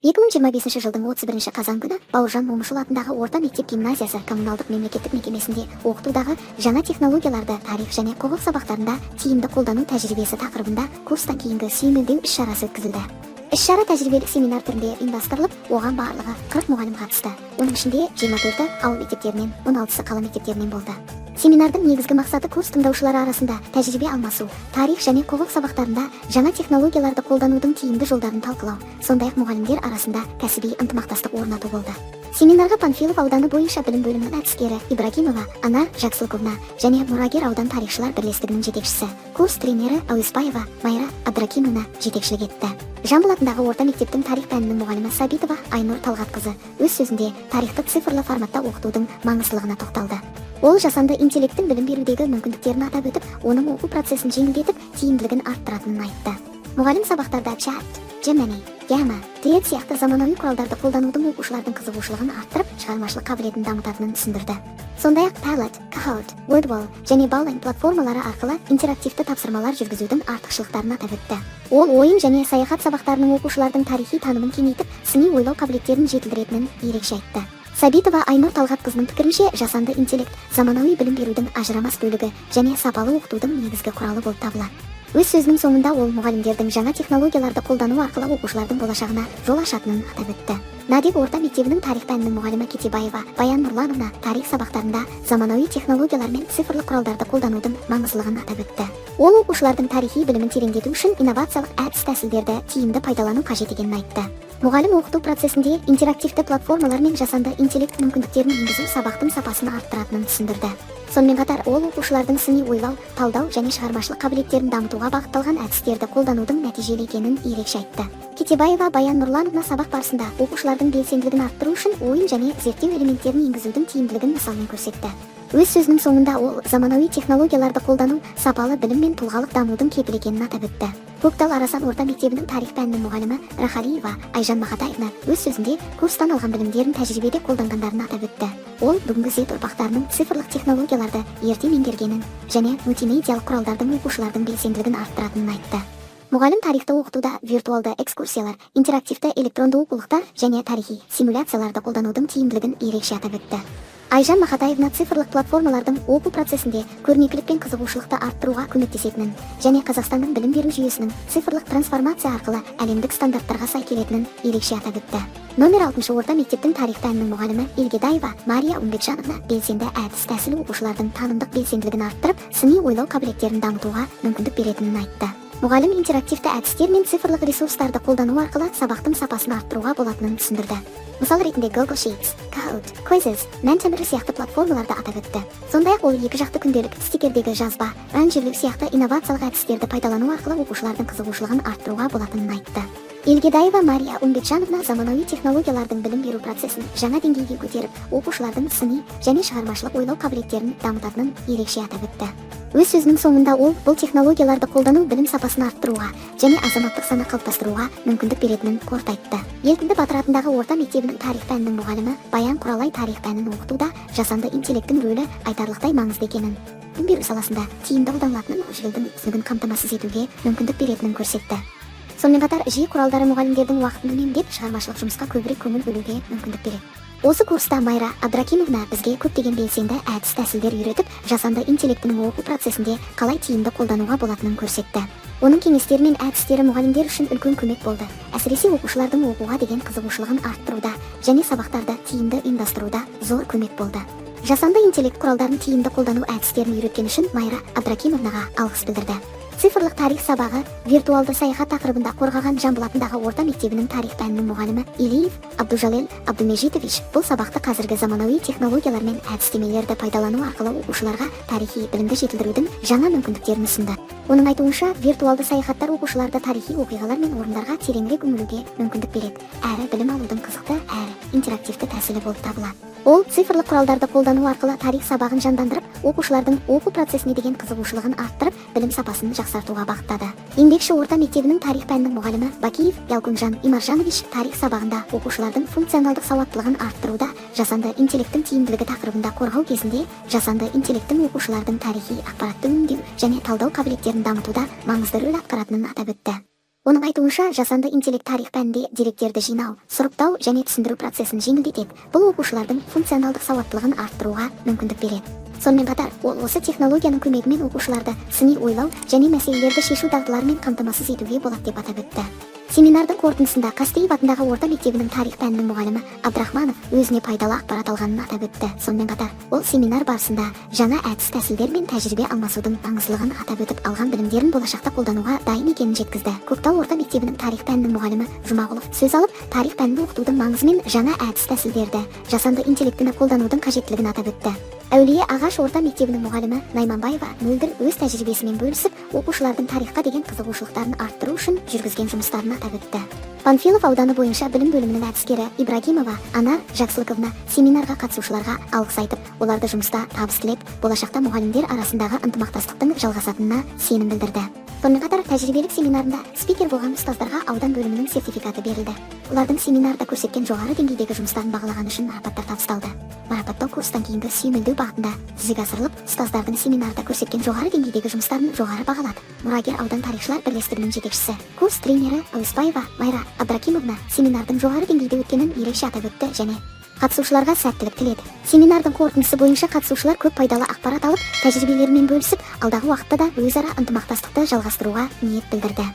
2025 жылдың 31 қазан күні Бауыржан Момышұлы атындағы орта мектеп гимназиясы коммуналдық мемлекеттік мекемесінде оқытудағы жаңа технологияларды тарих және құқық сабақтарында тиімді қолдану тәжірибесі тақырыбында курстан кейінгі сүйемелдеу іс-шарасы өткізілді. Іс-шара тәжірибелік семинар түрінде ұйымдастырылып, оған барлығы 40 мұғалім қатысты. Оның ішінде 24-і ауыл мектептерінен, 16-сы қала мектептерінен болды. Семинардың негізгі мақсаты курс тыңдаушылары арасында тәжірибе алмасу, тарих және құқық сабақтарында жаңа технологияларды қолданудың тиімді жолдарын талқылау, сондай-ақ мұғалімдер арасында кәсіби ынтымақтастық орнату болды. Семинарға Панфилов ауданы бойынша білім бөлімінің әдіскері Ибрагимова Анар Жақсылыковна және Мұрагер аудан тарихшылар бірлестігінің жетекшісі, курс тренері Әуеспаева Майра Абдракимовна жетекшілік етті. Жамбыл атындағы орта мектептің тарих пәнінің мұғалімі Сабитова Айнұр Талғатқызы өз сөзінде тарихты цифрлы форматта оқытудың маңыздылығына тоқталды. Ол жасанды интеллекттің білім берудегі мүмкіндіктерін атап өтіп, оның оқу процесін жеңілдетіп, тиімділігін арттыратынын айтты. Мұғалім сабақтарда чат, Gemini, Gamma, Thread сияқты заманауи құралдарды қолданудың оқушылардың қызығушылығын арттырып, шығармашылық қабілетін дамытатынын түсіндірді. Сондай-ақ Padlet, Kahoot, Wordwall және Bowling платформалары арқылы интерактивті тапсырмалар жүргізудің артықшылықтарын атап өтті. Ол ойын және саяхат сабақтарының оқушылардың тарихи танымын кеңейтіп, сыни ойлау қабілеттерін жетілдіретінін ерекше айтты. Сабитова Айнұр Талғатқызының пікірінше, жасанды интеллект заманауи білім берудің ажырамас бөлігі және сапалы оқытудың негізгі құралы болып табылады. Өз сөзінің соңында ол мұғалімдердің жаңа технологияларды қолдану арқылы оқушылардың болашағына жол ашатынын атап өтті. Надик орта мектебінің тарих пәнінің мұғалімі Кетебаева Баян Нұрлановна тарих сабақтарында заманауи технологиялар мен цифрлық құралдарды қолданудың маңыздылығын атап өтті. Ол оқушылардың тарихи білімін тереңдету үшін инновациялық әдіс-тәсілдерді тиімді пайдалану қажет екенін айтты. Мұғалім оқыту процесінде интерактивті платформалар мен жасанды интеллект мүмкіндіктерін енгізу сабақтың сапасын арттыратынын түсіндірді. Сонымен қатар ол оқушылардың сыни ойлау, талдау және шығармашылық қабілеттерін дамытуға бағытталған әдістерді қолданудың нәтижелі екенін ерекше айтты. Кетебаева Баян Нұрлановна сабақ барысында оқушылардың белсенділігін арттыру үшін ойын және зерттеу элементтерін енгізудің тиімділігін мысалмен көрсетті. Өз сөзінің соңында ол заманауи технологияларды қолдану сапалы білім мен тұлғалық дамудың кепілі екенін атап өтті. Көктал Арасан орта мектебінің тарих пәнінің мұғалімі Рахалиева Айжан Мақатаевна өз сөзінде курстан алған білімдерін тәжірибеде қолданғандарын атап өтті. Ол бүгінгі Z ұрпақтарының цифрлық технологияларды ерте меңгергенін және мультимедиялық құралдардың оқушылардың белсенділігін арттыратынын айтты. Мұғалім тарихты оқытуда виртуалды экскурсиялар, интерактивті электронды оқулықтар және тарихи симуляцияларды қолданудың тиімділігін ерекше атап өтті. Айжан Мақатаевна цифрлық платформалардың оқу процесінде көрнекілік пен қызығушылықты арттыруға көмектесетінін және Қазақстанның білім беру жүйесінің цифрлық трансформация арқылы әлемдік стандарттарға сай келетінін ерекше атап өтті. Номер 6 орта мектептің тарих пәнінің мұғалімі Елгедаева Мария Умбетжановна белсенді әдіс-тәсіл оқушылардың танымдық белсенділігін арттырып, сыни ойлау қабілеттерін дамытуға мүмкіндік беретінін айтты. Мұғалім интерактивті әдістер мен цифрлық ресурстарды қолдану арқылы сабақтың сапасын арттыруға болатынын түсіндірді. Мысал ретінде Google Sheets, Kahoot, Quizzes, Mentimeter сияқты платформаларды атап өтті. Сондай-ақ ол екі жақты күнделік, стикердегі жазба, ранжирлеу сияқты инновациялық әдістерді пайдалану арқылы оқушылардың қызығушылығын арттыруға болатынын айтты. Елгедаева Мария Умбетжановна заманауи технологиялардың білім беру процесін жаңа деңгейге көтеріп, оқушылардың сыни және шығармашылық ойлау қабілеттерін дамытатынын ерекше атап өтті. Өз сөзінің соңында ол бұл технологияларды қолдану білім сапасын арттыруға және азаматтық сана қалыптастыруға мүмкіндік беретінін қортайтты. Ертінді Батыр атындағы орта мектебінің тарих пәнінің мұғалімі Баян Құралай тарих пәнін оқытуда жасанды интеллекттің рөлі айтарлықтай маңызды екенін, білім беру саласында тиімді қолданылатынын, желдің түсінігін қамтамасыз етуге мүмкіндік беретінін көрсетті. Сонымен қатар жиі құралдары мұғалімдердің уақытын үнемдеп, шығармашылық жұмысқа көбірек көңіл бөлуге мүмкіндік береді. Осы курста Майра Абдракимовна бізге көптеген белсенді әдіс-тәсілдер үйретіп, жасанды интеллектінің оқу процесінде қалай тиімді қолдануға болатынын көрсетті. Оның кеңестері мен әдістері мұғалімдер үшін үлкен көмек болды. Әсіресе оқушылардың оқуға деген қызығушылығын арттыруда және сабақтарды тиімді ұйымдастыруда зор көмек болды. Жасанды интеллект құралдарын тиімді қолдану әдістерін үйреткен үшін Майра Абдракимовнаға алғыс білдірді. Цифрлық тарих сабағы виртуалды саяхат тақырыбында қорғаған Жамбыл атындағы орта мектебінің тарих пәнінің мұғалімі Илиев Абдужалел Абдумежитович бұл сабақты қазіргі заманауи технологиялар мен әдістемелерді пайдалану арқылы оқушыларға тарихи білімді жетілдірудің жаңа мүмкіндіктерін ұсынды. Оның айтуынша, виртуалды саяхаттар оқушыларды тарихи оқиғалар мен орындарға тереңірек үңілуге мүмкіндік береді, әрі білім алудың қызықты әрі интерактивті тәсілі болып табылады. Ол цифрлық құралдарды қолдану арқылы тарих сабағын жандандырып, оқушылардың оқу процесіне деген қызығушылығын арттырып, білім сапасын жақсартуға бағыттады. Еңбекші орта мектебінің тарих пәнінің мұғалімі Бакиев Ялкунжан Имаржанович тарих сабағында оқушылардың функционалдық сауаттылығын арттыруда, жасанды интеллекттің тиімділігі тақырыбында қорғау кезінде жасанды интеллекттің оқушылардың тарихи ақпаратты өңдеу және талдау қабілеттерін дамытуда маңызды рөл атқаратынын атап өтті. Оның айтуынша, жасанды интеллект тарих пәнінде деректерді жинау, сұрыптау және түсіндіру процесін жеңілдетеді. Бұл оқушылардың функционалдық сауаттылығын арттыруға мүмкіндік береді. Сонымен қатар, ол осы технологияның көмегімен оқушыларды сыни ойлау және мәселелерді шешу дағдыларымен қамтамасыз етуге болады деп атап өтті. Семинардың қорытындысында Қастеев атындағы орта мектебінің тарих пәнінің мұғалімі Абдрахманов өзіне пайдалы ақпарат алғанын атап өтті. Сонымен қатар, ол семинар барысында жаңа әдіс-тәсілдер мен тәжірибе алмасудың маңыздылығын атап өтіп, алған білімдерін болашақта қолдануға дайын екенін жеткізді. Көктал орта мектебінің тарих пәнінің мұғалімі Жұмағұлов сөз алып, тарих пәнін оқытудың маңызы мен жаңа әдіс-тәсілдерді, жасанды интеллектіні қолданудың қажеттілігін атап өтті. Әулие Ағаш орта мектебінің мұғалімі Найманбаева мөлдір өз тәжірибесімен бөлісіп, оқушылардың тарихқа деген қызығушылықтарын арттыру үшін жүргізген жұмыстарын атап өтті. Панфилов ауданы бойынша білім бөлімінің әдіскері Ибрагимова Анар Жақсылыковна семинарға қатысушыларға алғыс айтып, оларды жұмыста табыс тілеп, болашақта мұғалімдер арасындағы ынтымақтастықтың жалғасатынына сенім білдірді. Сонымен қатар, тәжірибелік семинарында спикер болған ұстаздарға аудан бөлімінің сертификаты берілді. Олардың семинарда көрсеткен жоғары деңгейдегі жұмыстарын бағалаған үшін марапаттар табысталды. Марапаттау курстан кейінгі сүйемелдеу бағытында жүзеге асырылып, ұстаздардың семинарда көрсеткен жоғары деңгейдегі жұмыстарын жоғары бағалады. Мұрагер аудан тарихшылар бірлестігінің жетекшісі, курс тренері Әуесбаева Майра Абдракимовна семинардың жоғары деңгейде өткенін ерекше атап өтті және қатысушыларға сәттілік тіледі. Семинардың қорытындысы бойынша қатысушылар көп пайдалы ақпарат алып, тәжірибелерімен бөлісіп, алдағы уақытта да өзара ынтымақтастықты жалғастыруға ниет білдірді.